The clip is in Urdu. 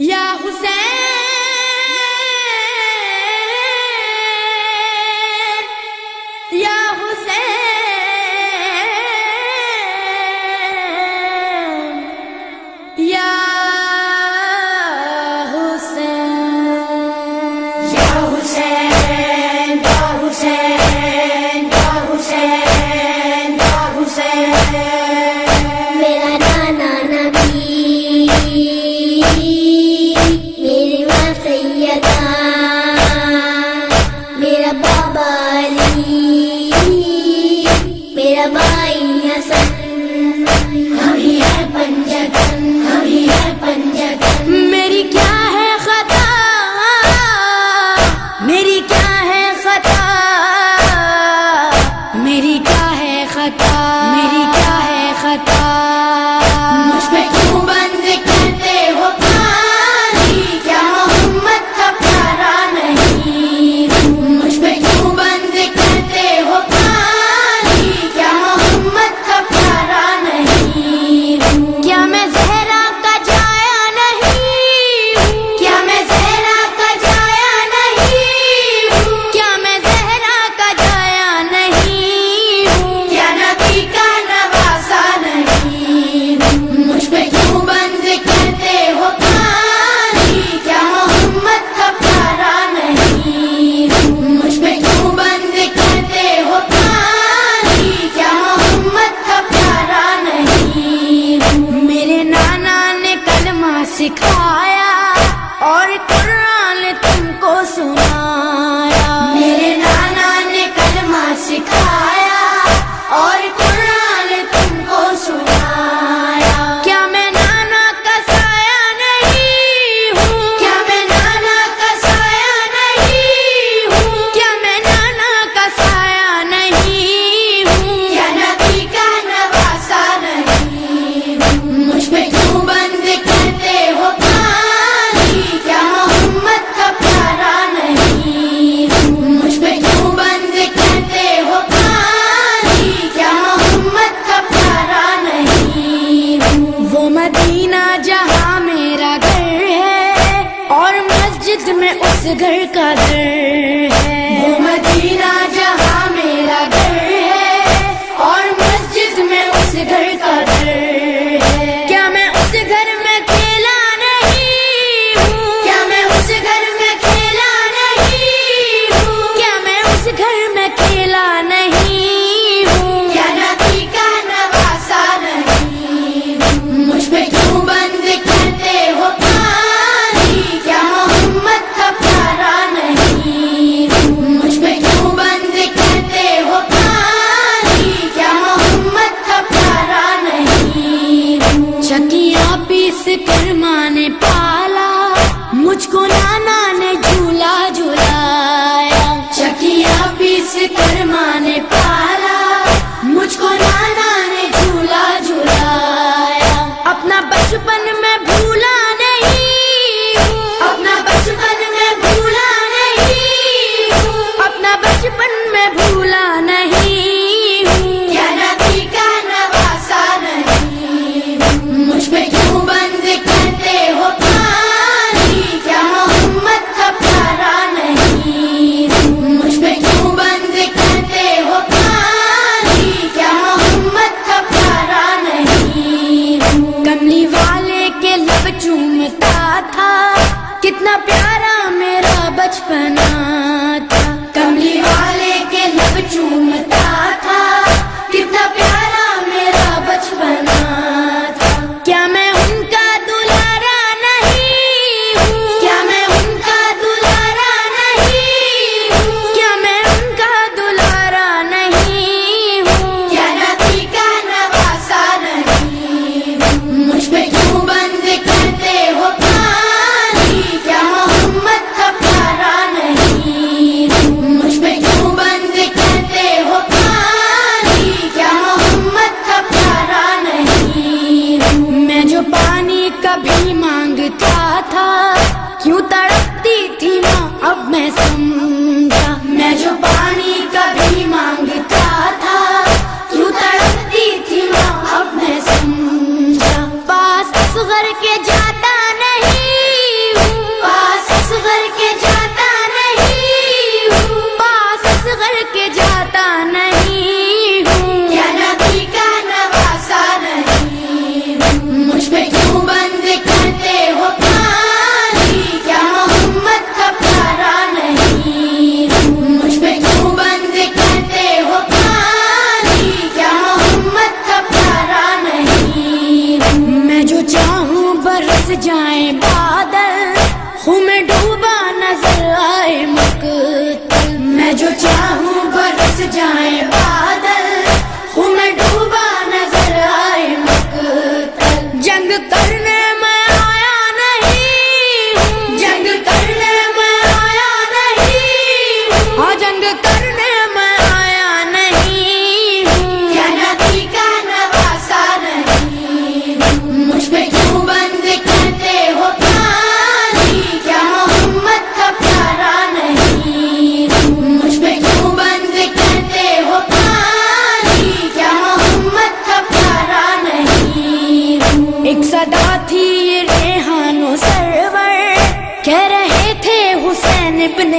یا حسین یا حسین یا حسین یا حسین یا حسین یا حسین یا حسین میرا نانا نبی میری ماں سیدہ میرا بابا علی میرا بھائی حسن ہم ہی ہے پنجتن ہم ہی ہے پنجتن میری کیا ہے خطا میری کیا ہے خطا میری کیا ہے خطا میری کیا ہے خطا مجھ پہ کیوں بند کرتے ہو پانی کیا محمد کا پیارا نہیں مجھ پہ کیوں بند کرتے ہو پانی کیا محمد کا پیارا نہیں کیا میں زہرا کا جایا نہیں کیا میں زہرا کا جایا نہیں کیا میں زہرا کا جایا نہیں کیا نبی کا نواسا نہیں مجھ پہ کیوں بند کرتے ہو پانی کیا محمد کا پیارا نہیں مجھ پہ کیوں بند کرتے ہو پانی کیا محمد کا پیارا نہیں میرے نانا نے کلمہ سکھایا اور قرآن تم کو سنایا میرے نانا نے کلمہ سکھایا اور قرآن تم کو سنایا کیا میں نانا کا سایہ نہیں ہوں کیا میں نانا کا سایہ نہیں ہوں کیا میں نانا کا سایہ نہیں ہوں کیا نبی کا نواسا نہیں مجھ پہ کیوں بند کرتے ہو پانی کیا محمد کا پیارا نہیں مجھ پہ کیوں بند کرتے ہو پانی کیا محمد کا پیارا نہیں وہ مدینہ جہاں میرا گھر ہے اور مسجد میں اس گھر کا در ہے وہ مدینہ جہاں میرا گھر ہے اور مسجد میں اس گھر کا در ہے کیا میں اس گھر میں کھیلا نہیں ہوں کیا میں اس گھر میں کھیلا نہیں ہوں کیا میں اس گھر میں کھیلا نہیں ہوں کیا نبی کا نواسا نہیں مجھ پہ کیوں بند کرتے ہو پانی کیا محمد کا پیارا نہیں مجھ پہ کیوں بند کرتے ہو پانی کیا محمد کا پیارا نہیں چکیاں پیس کر ماں نے پالا مجھ کو نانا نے جھولا جھولایا چکیاں پیس کر ماں نے پالا مجھ کو نانا نے جھولا جھولایا اپنا بچپن میں بھولا نہیں ہوں اپنا بچپن میں بھولا نہیں ہوں اپنا بچپن میں بھولا نہیں ہوں کیا نبی کا نواسا نہیں مجھ پہ کیوں بند کرتے ہو پانی کیا محمد کا پیارا نہیں مجھ پہ کیوں بند کرتے ہو پانی کیا محمد کا پیارا نہیں کملی والے کے لب چومتا تھا کتنا پیارا میرا بچپنا تھا کملی والے کے لب چومتا تھا کتنا پیارا میرا بچپنا تھا کیا میں ان کا دلارا نہیں ہوں کیا میں ان کا دلارا نہیں ہوں کیا میں ان کا دلارا نہیں ہوں کیا نبی کا نواسا نہیں مجھ پہ کیوں بند کرتے ہو پانی کیا محمد کا پیارا نہیں مجھ پہ کیوں بند کرتے ہو پانی کیا محمد جائیں بادل، خوں میں ڈوبا نظر آئے مقتل، میں جو چاہوں برس جائیں بادل، خوں میں ڈوبا نظر آئے مقتل، جنگ کرنے میں آیا نہیں ہوں، جنگ کرنے میں آیا نہیں ہوں، ہاں جنگ کرنے میں آیا نہیں ہوں، کیا نبی کا نواسا نہیں ہوں، مجھ پہ کیوں بند کرتے ہو پانی، کیا محمد کا پیارا نہیں ہوں، مجھ پہ کیوں بند کرتے ہو پانی، کیا محمد کا پیارا نہیں ہوں۔ ایک صدا تھی یہ ریحان و سرور، کہہ رہے تھے حسین ابن